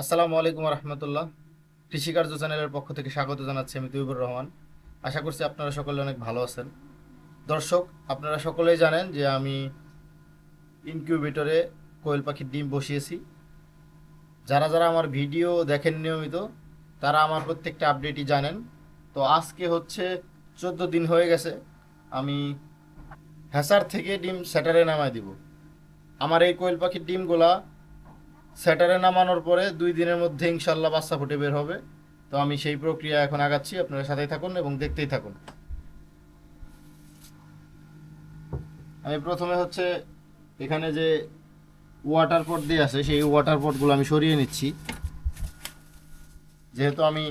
আসসালামু আলাইকুম রহমতুল্লাহ। কৃষিকার্য চ্যানেলের পক্ষ থেকে স্বাগত জানাচ্ছি আমি তৈবুর রহমান। আশা করছি আপনারা সকলে অনেক ভালো আছেন। দর্শক, আপনারা সকলেই জানেন যে আমি ইনকিউবেটরে কোয়েল পাখির ডিম বসিয়েছি। যারা যারা আমার ভিডিও দেখেন নিয়মিত, তারা আমার প্রত্যেকটা আপডেটই জানেন। তো আজকে হচ্ছে 14 দিন হয়ে গেছে আমি হ্যাসার থেকে ডিম স্যাটারে নামায় দিব। আমার এই কোয়েল পাখির ডিমগুলা স্যাটারে নামানোর পরে 2 দিনের মধ্যে ইনশাল্লাহ বাচ্চা ফুটে বের হবে। তো আমি সেই প্রক্রিয়া এখন আগাচ্ছি, আপনারা সাথেই থাকুন এবং দেখতেই থাকুন। আমি প্রথমে হচ্ছে এখানে যে ওয়াটার পট দিয়ে আছে সেই ওয়াটার পটগুলো আমি সরিয়ে নিচ্ছি। যেহেতু আমি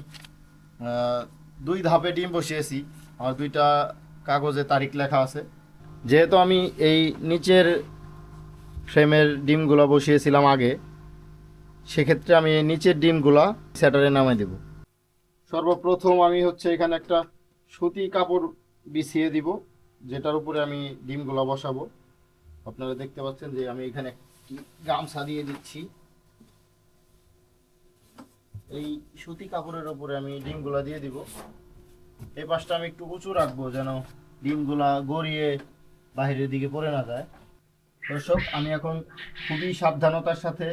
2 ধাপে ডিম বসিয়েছি, আমার 2টা কাগজে তারিখ লেখা আছে। যেহেতু আমি এই নিচের ফ্রেমের ডিমগুলো বসিয়েছিলাম আগে, সেক্ষেত্রে আমি এই নিচের ডিমগুলা স্যাটারে নামাই দেব। সর্বপ্রথম আমি হচ্ছে এখানে একটা সুতি কাপড় বিছিয়ে দিব, যেটার উপরে আমি ডিমগুলো বসাবো। আপনারা দেখতে পাচ্ছেন যে আমি এখানে একটি গামছা দিয়ে দিচ্ছি। এই সুতি কাপড়ের উপরে আমি ডিমগুলা দিয়ে দিব। এই পাশটা আমি একটু উঁচু রাখবো যেন ডিমগুলা গড়িয়ে বাইরের দিকে পড়ে না যায়। দর্শক, আমি এখন খুবই সাবধানতার সাথে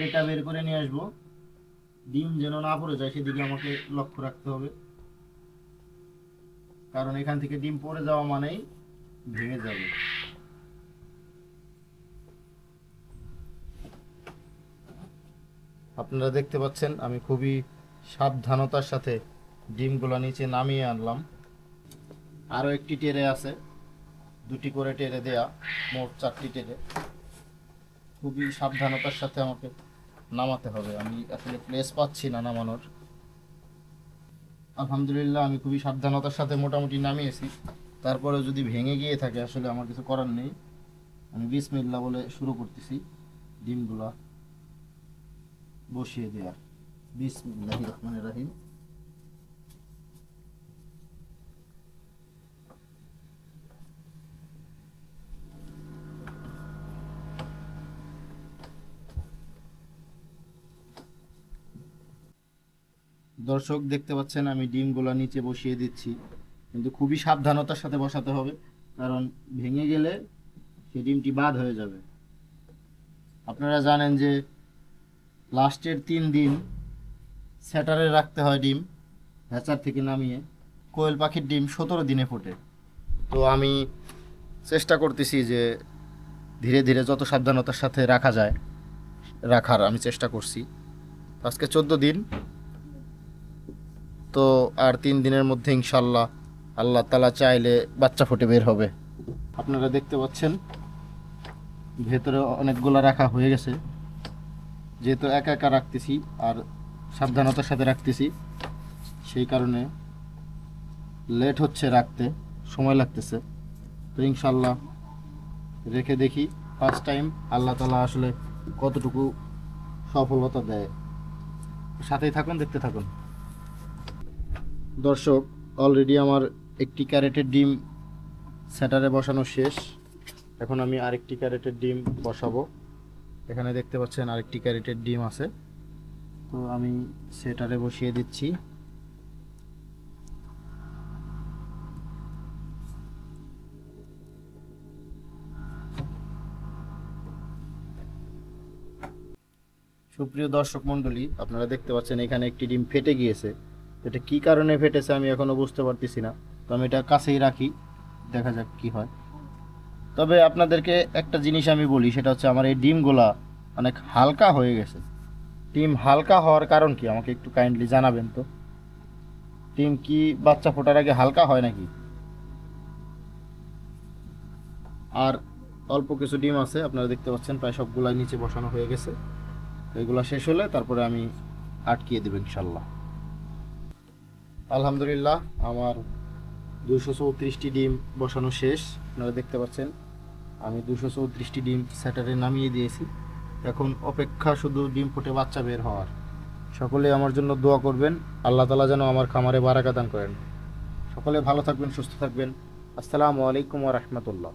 এটা বের করে নিয়ে আসবো। ডিম যেন না পড়ে যায় সেদিকে আমাকে লক্ষ্য রাখতে হবে, কারণ এখান থেকে ডিম পড়ে যাওয়া মানেই ভেঙে যাবে। আপনারা দেখতে পাচ্ছেন আমি খুবই সাবধানতার সাথে ডিমগুলো নিচে নামিয়ে আনলাম। আরও একটি টেরে আছে, 2টি করে টেরে দেয়া, মোট 4টি টেরে। খুবই সাবধানতার সাথে আমাকে নামাতে হবে, আমি আসলে প্লেস পাচ্ছি না নামানোর। আলহামদুলিল্লাহ আমি খুবই সাবধানতার সাথে মোটামুটি নামিয়েছি। তারপরে যদি ভেঙে গিয়ে থাকে আসলে আমার কিছু করার নেই। আমি বিসমিল্লাহ বলে শুরু করতেছি ডিমগুলা বসিয়ে দেওয়ার। বিসমিল্লাহির রহমানির রহিম। দর্শক দেখতে পাচ্ছেন আমি ডিমগুলা নিচে বসিয়ে দিচ্ছি, কিন্তু খুবই সাবধানতার সাথে বসাতে হবে, কারণ ভেঙে গেলে সেই ডিমটি বাদ হয়ে যাবে। আপনারা জানেন যে লাস্টের 3 দিন স্যাটারে রাখতে হয় ডিম হ্যাচার থেকে নামিয়ে। কোয়েল পাখির ডিম 17 দিনে ফোটে। তো আমি চেষ্টা করতেছি যে ধীরে ধীরে যত সাবধানতার সাথে রাখা যায় রাখার আমি চেষ্টা করছি। আজকে 14 দিন, তো আর 3 দিনের মধ্যে ইনশাল্লাহ আল্লাহ তালা চাইলে বাচ্চা ফুটে বের হবে। আপনারা দেখতে পাচ্ছেন ভেতরে অনেকগুলো রাখা হয়ে গেছে। যেহেতু একা একা রাখতেছি আর সাবধানতার সাথে রাখতেছি, সেই কারণে লেট হচ্ছে, রাখতে সময় লাগতেছে। তো ইনশাল্লাহ রেখে দেখি ফার্স্ট টাইম আল্লাহ তালা আসলে কতটুকু সফলতা দেয়। সাথেই থাকুন, দেখতে থাকুন। দর্শক, অলরেডি আমার একটি ক্যারেটের ডিম স্যাটারে বসানো শেষ। এখন আমি আরেকটি ক্যারেটের ডিম বসাবো। এখানে দেখতে পাচ্ছেন আরেকটি ক্যারেটের ডিম আছে, তো আমি সেটারে বসিয়ে দিচ্ছি। সুপ্রিয় দর্শক মণ্ডলী, আপনারা দেখতে পাচ্ছেন এখানে একটি ডিম ফেটে গিয়েছে। এটা কি কারণে ফেটেছে আমি এখনো বুঝতে পারতেছি না। তো আমি এটা কাছেই রাখি, দেখা যাক কি হয়। তবে আপনাদেরকে একটা জিনিস আমি বলি, সেটা হচ্ছে আমার এই ডিমগুলা অনেক হালকা হয়ে গেছে। ডিম হালকা হওয়ার কারণ কি আমাকে একটু কাইন্ডলি জানাবেন তো। ডিম কি বাচ্চা ফোটার আগে হালকা হয় নাকি? আর অল্প কিছু ডিম আছে, আপনারা দেখতে পাচ্ছেন প্রায় সবগুলাই নিচে বসানো হয়ে গেছে। এগুলা শেষ হলে তারপরে আমি আটকিয়ে দেবো ইনশাল্লাহ। আলহামদুলিল্লাহ আমার 234টি ডিম বসানো শেষ। আপনারা দেখতে পাচ্ছেন আমি 234টি ডিম স্যাটারে নামিয়ে দিয়েছি। এখন অপেক্ষা শুধু ডিম ফুটে বাচ্চা বের হওয়ার। সকলে আমার জন্য দোয়া করবেন, আল্লাহ তালা যেন আমার খামারে বারাকা দান করেন। সকলে ভালো থাকবেন, সুস্থ থাকবেন। আসসালামু আলাইকুম ওয়া রাহমাতুল্লাহ।